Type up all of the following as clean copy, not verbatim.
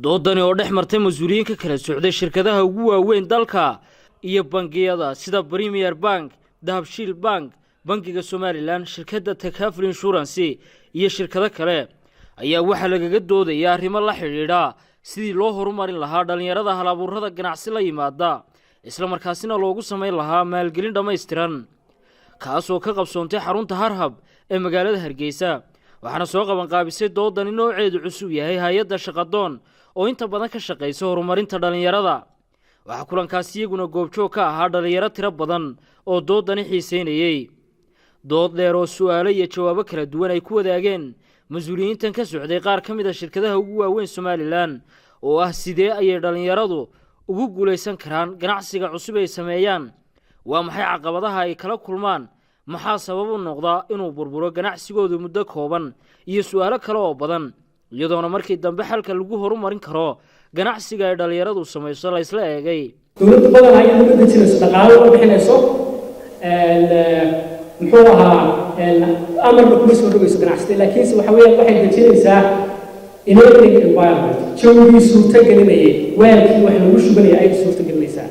doodani oo dhex martay mas'uuliyiin ka kala socday shirkadaha ugu waaweyn dalka iyo bangiyada sida Premier Bank, Dahabshiil Bank, Bangiga Somaliland, shirkadda Takaful Insurance iyo shirkado kale ayaa waxa lagaga doodayaa arrimo la xiriira sidii loo horumarin lahaa dhalinyarada hal-abuurada ganacsi la yimaada isla markaasina loogu sameyn lahaa maalgelin dhammaystiran kaasoo ka qabsoontay xarunta Harhab ee magaalada Hargeysa waxaana soo qaban qaabisay doodani nooceedu cusub yahay hay'adda shaqadoon oo inta badan ka shaqeysa horumarinta dhalinyarada waxa kulankaasi iyaguna goobjoog ka ahaa dhalinyaro tiro badan oo doodani xiiseynayay dood dheer oo su'aalo iyo jawaabo kala duwan ay ku wadaageen mas'uuliyiintan ka socday qaar ka mid ah shirkadaha ugu waaweyn Somaliland oo ah sidee ayay dhalinyaradu ugu guuleysan karaan ganacsiga cusub ay sameeyaan waa maxay caqabadaha ay kala kulmaan maxaa sabab u noqda inuu burburo ganacsigoodu muddo kooban iyo su'aalo kale oo badan iyadoona markii dambe xalka lagu horumarin karo ganacsiga ay dhalinyaradu sameeyso la isla eegay dawladda badan ay u beddelayso dhaqaale oo bixinayso muxuu ahaa amarna kuma soo dhawayso ganacsiga laakiin waxa weeye waxay dejinaysaa enabling environment jawigii suurtagelinayay weelkii wax lagu shubanaya ay suurtagelinaysaa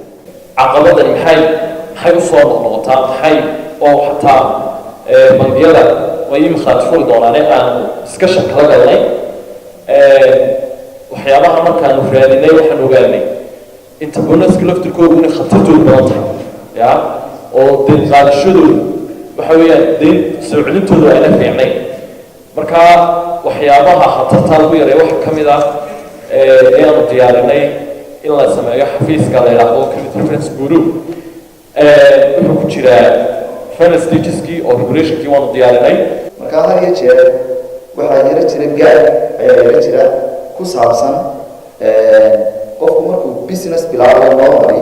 caqabadani maxay u soo noqotaa maxay oo xataa bangiyada way imikaad furi doonaan aan iska shakala galnay waxyaabaha markaanu raadinay waxaan ogaanay inta bonaska laftirkoodu inay khatartoodu badan tahay ya oo deyn qaadashadoodu waxa weeyaan deyn soo celintoodu ayna fiicnayn marka waxyaabaha khatartaa lagu yareeyo waxa ka mid ah ayaanu diyaarinay in la sameeyo xafiiska la yidhaahdo credit reference bureau wuxuu ku jiraa finance stageski oo regulationkii waanu diyaarinay marka had iyo jeer waxaa jira gaar ayaa jira jira ku saabsan qofku markuu business bilaabo normally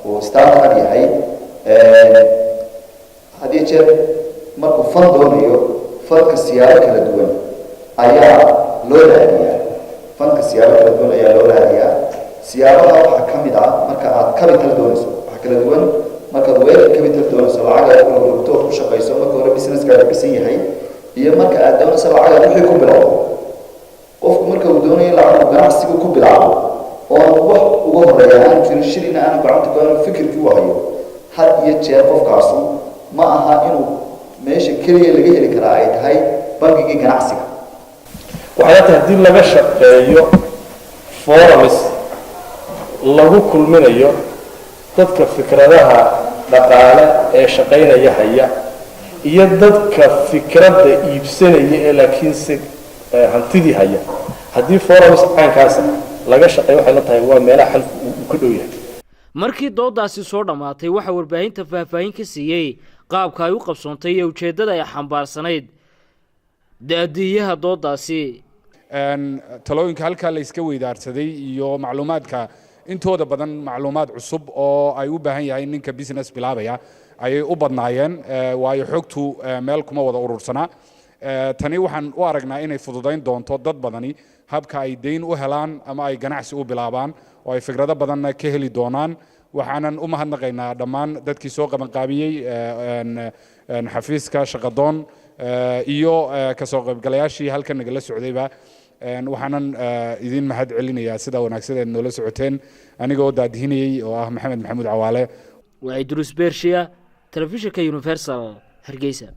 oo startup yahay had iyo jeer markuu fund doonayo fundka siyaabo kala duwan ayaa loo raadiyaa fundka siyaabo kala duwan ayaa loo raadiyaa siyaabaha waxaa ka mid ah marka aad capital doonayso waxa kala duwan markaad weelka capital doonayso lacag aad ku lugto ku shaqayso marka hore businesskaaga bisan yahay iyo marka aad doonayso lacag aad wixii ku bilowdo qofku marka uu doonayo lacag ganacsiga ku bilaabo oo wax ugu horeeya aan jirin shirina aan gacanta ku hayo fikirkii u hayo had iyo jeer qofkaasu ma aha inuu meesha kaliya laga heli karaa ay tahay bangigii ganacsiga waxay tahay haddii laga shaqeeyo forums lagu kulminayo dadka fikradaha dhaqaale ee shaqaynaya haya iyo dadka fikradda iibsanaya ee laakiin si hantidii haya haddii forums caankaas laga shaqeeyo waxay la tahay waa meelaha xalku uu ka dhow yahay markii doodaasi soo dhamaatay waxa warbaahinta faahfaahin ka siiyay qaabka ay u qabsoontay iyo ujeedada ay xambaarsanayd daadiyaha doodaasi talooyinka halka la iska weydaarsaday iyo macluumaadka intooda badan macluumaad cusub oo ay u baahan yahay ninka business bilaabaya ayay u badnaayeen waayo xogtu meel kuma wada urursana tani waxaan u aragnaa inay fududayn doonto dad badani habka ay deyn u helaan ama ay ganacsi u bilaabaan oo ay fikrado badan ka heli doonaan waxaanan u mahadnaqaynaa dhammaan dadkii soo qaban qaabiyey xafiiska shaqadoon iyo ka soo qaybgalayaashii halkan nagala socdayba waxaanan idin mahad celinayaa sida wanaagsan ee noola socoteen anigoo daadihinayay oo ah maxamed maxamuud cawaale waa Idris Bershiya telefishinka Universal Hargeysa